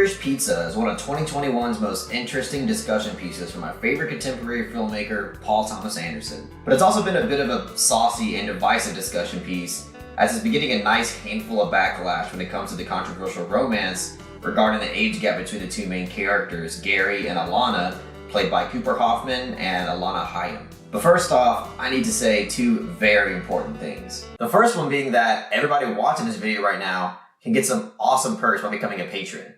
Licorice Pizza is one of 2021's most interesting discussion pieces from my favorite contemporary filmmaker, Paul Thomas Anderson. But it's also been a bit of a saucy and divisive discussion piece, as it's been getting a nice handful of backlash when it comes to the controversial romance regarding the age gap between the two main characters, Gary and Alana, played by Cooper Hoffman and Alana Hayam. But first off, I need to say two very important things. The first one being that everybody watching this video right now can get some awesome perks by becoming a patron.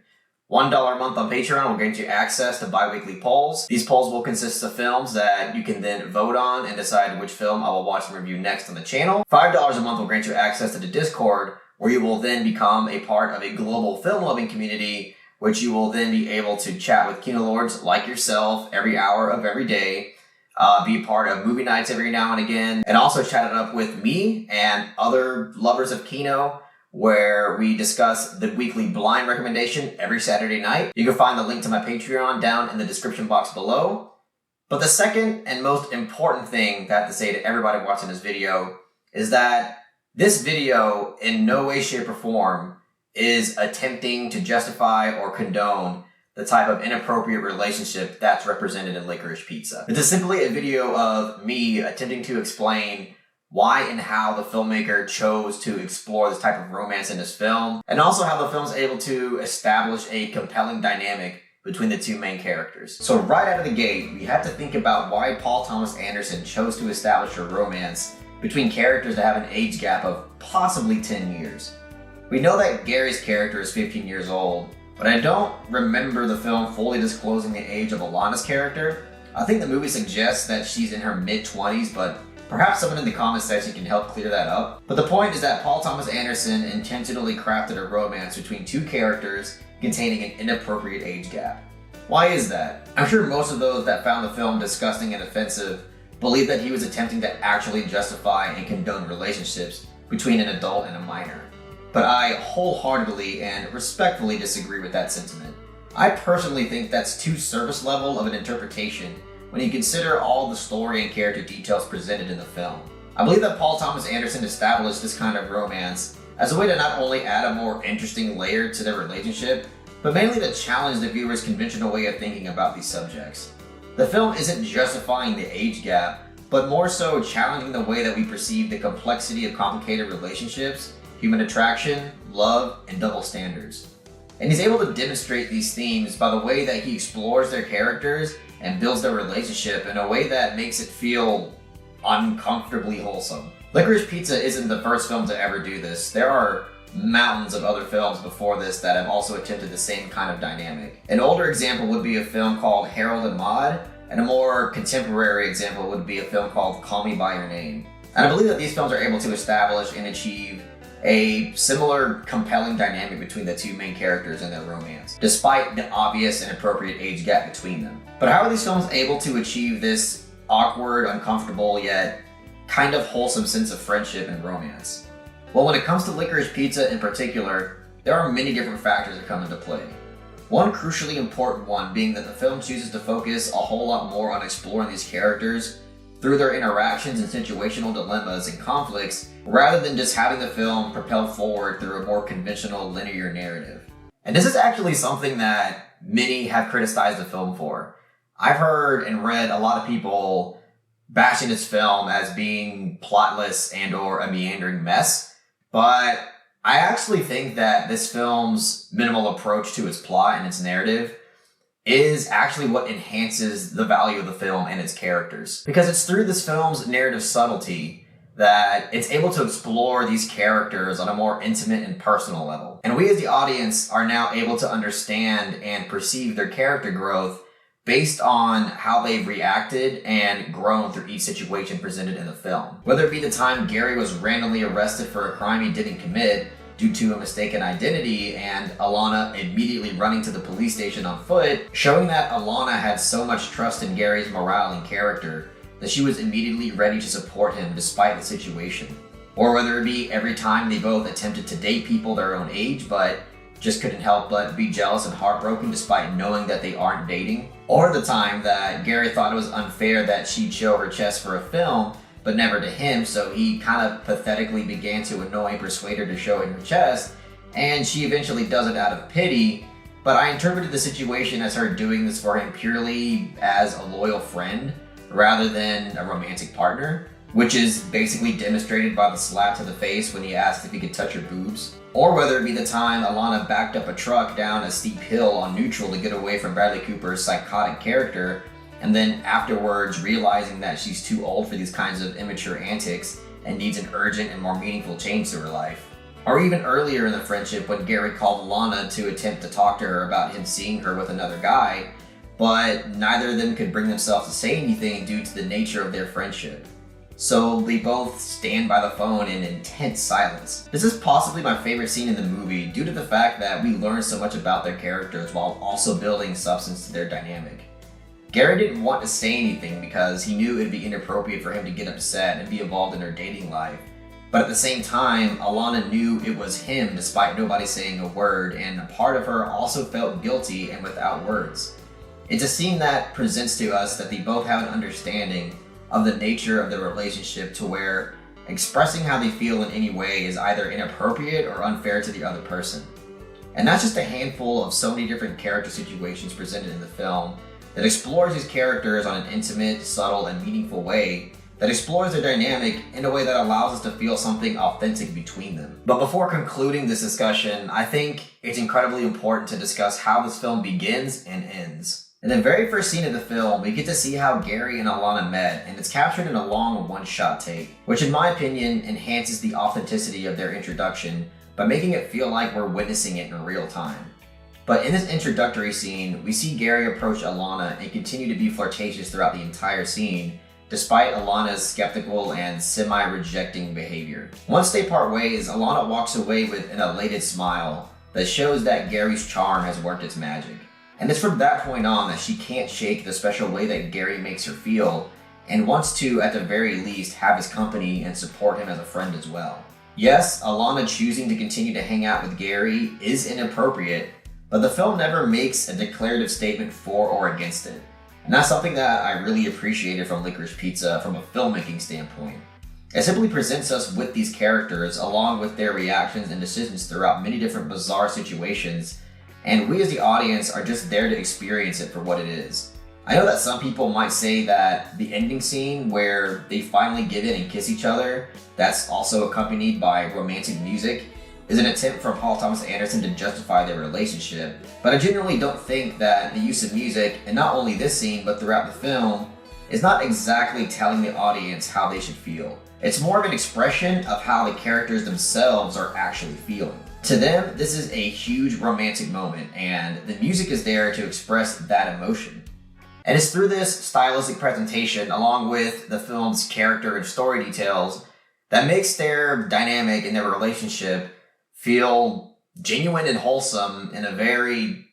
$1 a month on Patreon will grant you access to bi-weekly polls. These polls will consist of films that you can then vote on and decide which film I will watch and review next on the channel. $5 a month will grant you access to the Discord, where you will then become a part of a global film-loving community, which you will then be able to chat with Kino Lords like yourself every hour of every day, be a part of movie nights every now and again, and also chat it up with me and other lovers of Kino, where we discuss the weekly blind recommendation every Saturday night. You can find the link to my Patreon down in the description box below. But the second and most important thing that I have to say to everybody watching this video is that this video in no way, shape, or form is attempting to justify or condone the type of inappropriate relationship that's represented in Licorice Pizza. This is simply a video of me attempting to explain why and how the filmmaker chose to explore this type of romance in this film, and also how the film's able to establish a compelling dynamic between the two main characters. So right out of the gate, we have to think about why Paul Thomas Anderson chose to establish a romance between characters that have an age gap of possibly 10 years. We know that Gary's character is 15 years old, but I don't remember the film fully disclosing the age of Alana's character. I think the movie suggests that she's in her mid-20s, but perhaps someone in the comment section can help clear that up. But the point is that Paul Thomas Anderson intentionally crafted a romance between two characters containing an inappropriate age gap. Why is that? I'm sure most of those that found the film disgusting and offensive believe that he was attempting to actually justify and condone relationships between an adult and a minor. But I wholeheartedly and respectfully disagree with that sentiment. I personally think that's too surface level of an interpretation when you consider all the story and character details presented in the film. I believe that Paul Thomas Anderson established this kind of romance as a way to not only add a more interesting layer to their relationship, but mainly to challenge the viewer's conventional way of thinking about these subjects. The film isn't justifying the age gap, but more so challenging the way that we perceive the complexity of complicated relationships, human attraction, love, and double standards. And he's able to demonstrate these themes by the way that he explores their characters and builds their relationship in a way that makes it feel uncomfortably wholesome. Licorice Pizza isn't the first film to ever do this. There are mountains of other films before this that have also attempted the same kind of dynamic. An older example would be a film called Harold and Maude, and a more contemporary example would be a film called Call Me By Your Name. And I believe that these films are able to establish and achieve a similar compelling dynamic between the two main characters in their romance, despite the obvious and appropriate age gap between them. But how are these films able to achieve this awkward, uncomfortable, yet kind of wholesome sense of friendship and romance? Well, when it comes to Licorice Pizza in particular, there are many different factors that come into play. One crucially important one being that the film chooses to focus a whole lot more on exploring these characters through their interactions and situational dilemmas and conflicts, rather than just having the film propel forward through a more conventional linear narrative. And this is actually something that many have criticized the film for. I've heard and read a lot of people bashing this film as being plotless and or a meandering mess, but I actually think that this film's minimal approach to its plot and its narrative is actually what enhances the value of the film and its characters. Because it's through this film's narrative subtlety that it's able to explore these characters on a more intimate and personal level. And we as the audience are now able to understand and perceive their character growth based on how they've reacted and grown through each situation presented in the film. Whether it be the time Gary was randomly arrested for a crime he didn't commit due to a mistaken identity, and Alana immediately running to the police station on foot, showing that Alana had so much trust in Gary's morale and character that she was immediately ready to support him despite the situation. Or whether it be every time they both attempted to date people their own age, but just couldn't help but be jealous and heartbroken despite knowing that they aren't dating. Or the time that Gary thought it was unfair that she'd show her chest for a film, but never to him, so he kind of pathetically began to annoy and persuade her to show him her chest, and she eventually does it out of pity, but I interpreted the situation as her doing this for him purely as a loyal friend rather than a romantic partner, which is basically demonstrated by the slap to the face when he asked if he could touch her boobs. Or whether it be the time Alana backed up a truck down a steep hill on neutral to get away from Bradley Cooper's psychotic character, and then afterwards realizing that she's too old for these kinds of immature antics and needs an urgent and more meaningful change to her life. Or even earlier in the friendship when Gary called Alana to attempt to talk to her about him seeing her with another guy, but neither of them could bring themselves to say anything due to the nature of their friendship. So they both stand by the phone in intense silence. This is possibly my favorite scene in the movie due to the fact that we learn so much about their characters while also building substance to their dynamic. Gary didn't want to say anything because he knew it would be inappropriate for him to get upset and be involved in her dating life. But at the same time, Alana knew it was him despite nobody saying a word, and a part of her also felt guilty and without words. It's a scene that presents to us that they both have an understanding of the nature of their relationship to where expressing how they feel in any way is either inappropriate or unfair to the other person. And that's just a handful of so many different character situations presented in the film that explores these characters on an intimate, subtle, and meaningful way that explores their dynamic in a way that allows us to feel something authentic between them. But before concluding this discussion, I think it's incredibly important to discuss how this film begins and ends. In the very first scene of the film, we get to see how Gary and Alana met, and it's captured in a long one-shot take, which in my opinion enhances the authenticity of their introduction by making it feel like we're witnessing it in real time. But in this introductory scene, we see Gary approach Alana and continue to be flirtatious throughout the entire scene, despite Alana's skeptical and semi-rejecting behavior. Once they part ways, Alana walks away with an elated smile that shows that Gary's charm has worked its magic. And it's from that point on that she can't shake the special way that Gary makes her feel, and wants to, at the very least, have his company and support him as a friend as well. Yes, Alana choosing to continue to hang out with Gary is inappropriate, but the film never makes a declarative statement for or against it. And that's something that I really appreciated from Licorice Pizza from a filmmaking standpoint. It simply presents us with these characters along with their reactions and decisions throughout many different bizarre situations, and we as the audience are just there to experience it for what it is. I know that some people might say that the ending scene where they finally give in and kiss each other, that's also accompanied by romantic music, is an attempt for Paul Thomas Anderson to justify their relationship. But I generally don't think that the use of music, and not only this scene but throughout the film, is not exactly telling the audience how they should feel. It's more of an expression of how the characters themselves are actually feeling. To them, this is a huge romantic moment, and the music is there to express that emotion. And it's through this stylistic presentation, along with the film's character and story details, that makes their dynamic and their relationship feel genuine and wholesome in a very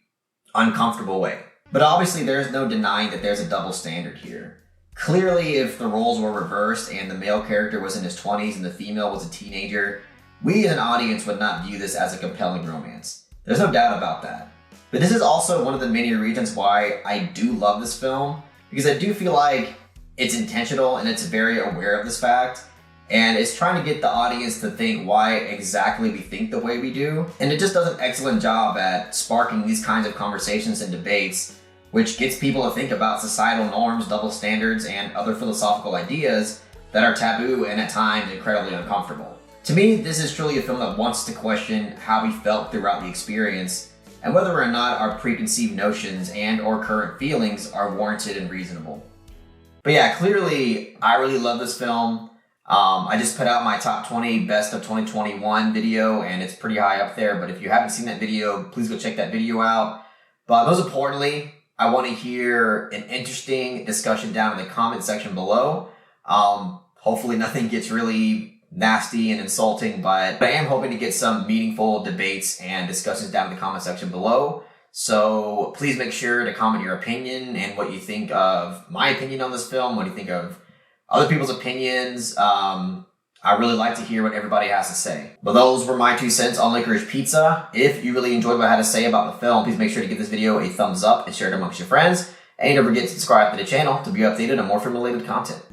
uncomfortable way. But obviously there's no denying that there's a double standard here. Clearly, if the roles were reversed and the male character was in his 20s and the female was a teenager, we as an audience would not view this as a compelling romance. There's no doubt about that. But this is also one of the many reasons why I do love this film, because I do feel like it's intentional and it's very aware of this fact, and it's trying to get the audience to think why exactly we think the way we do. And it just does an excellent job at sparking these kinds of conversations and debates, which gets people to think about societal norms, double standards, and other philosophical ideas that are taboo and at times incredibly uncomfortable. To me, this is truly a film that wants to question how we felt throughout the experience and whether or not our preconceived notions and or current feelings are warranted and reasonable. But yeah, clearly, I really love this film. I just put out my top 20 best of 2021 video, and it's pretty high up there. But if you haven't seen that video, please go check that video out. But most importantly, I want to hear an interesting discussion down in the comment section below. Hopefully nothing gets really nasty and insulting, but I am hoping to get some meaningful debates and discussions down in the comment section below. So please make sure to comment your opinion and what you think of my opinion on this film, what do you think of other people's opinions. I really like to hear what everybody has to say. But those were my 2 cents on Licorice Pizza. If you really enjoyed what I had to say about the film, please make sure to give this video a thumbs up and share it amongst your friends. And don't forget to subscribe to the channel to be updated on more film-related content.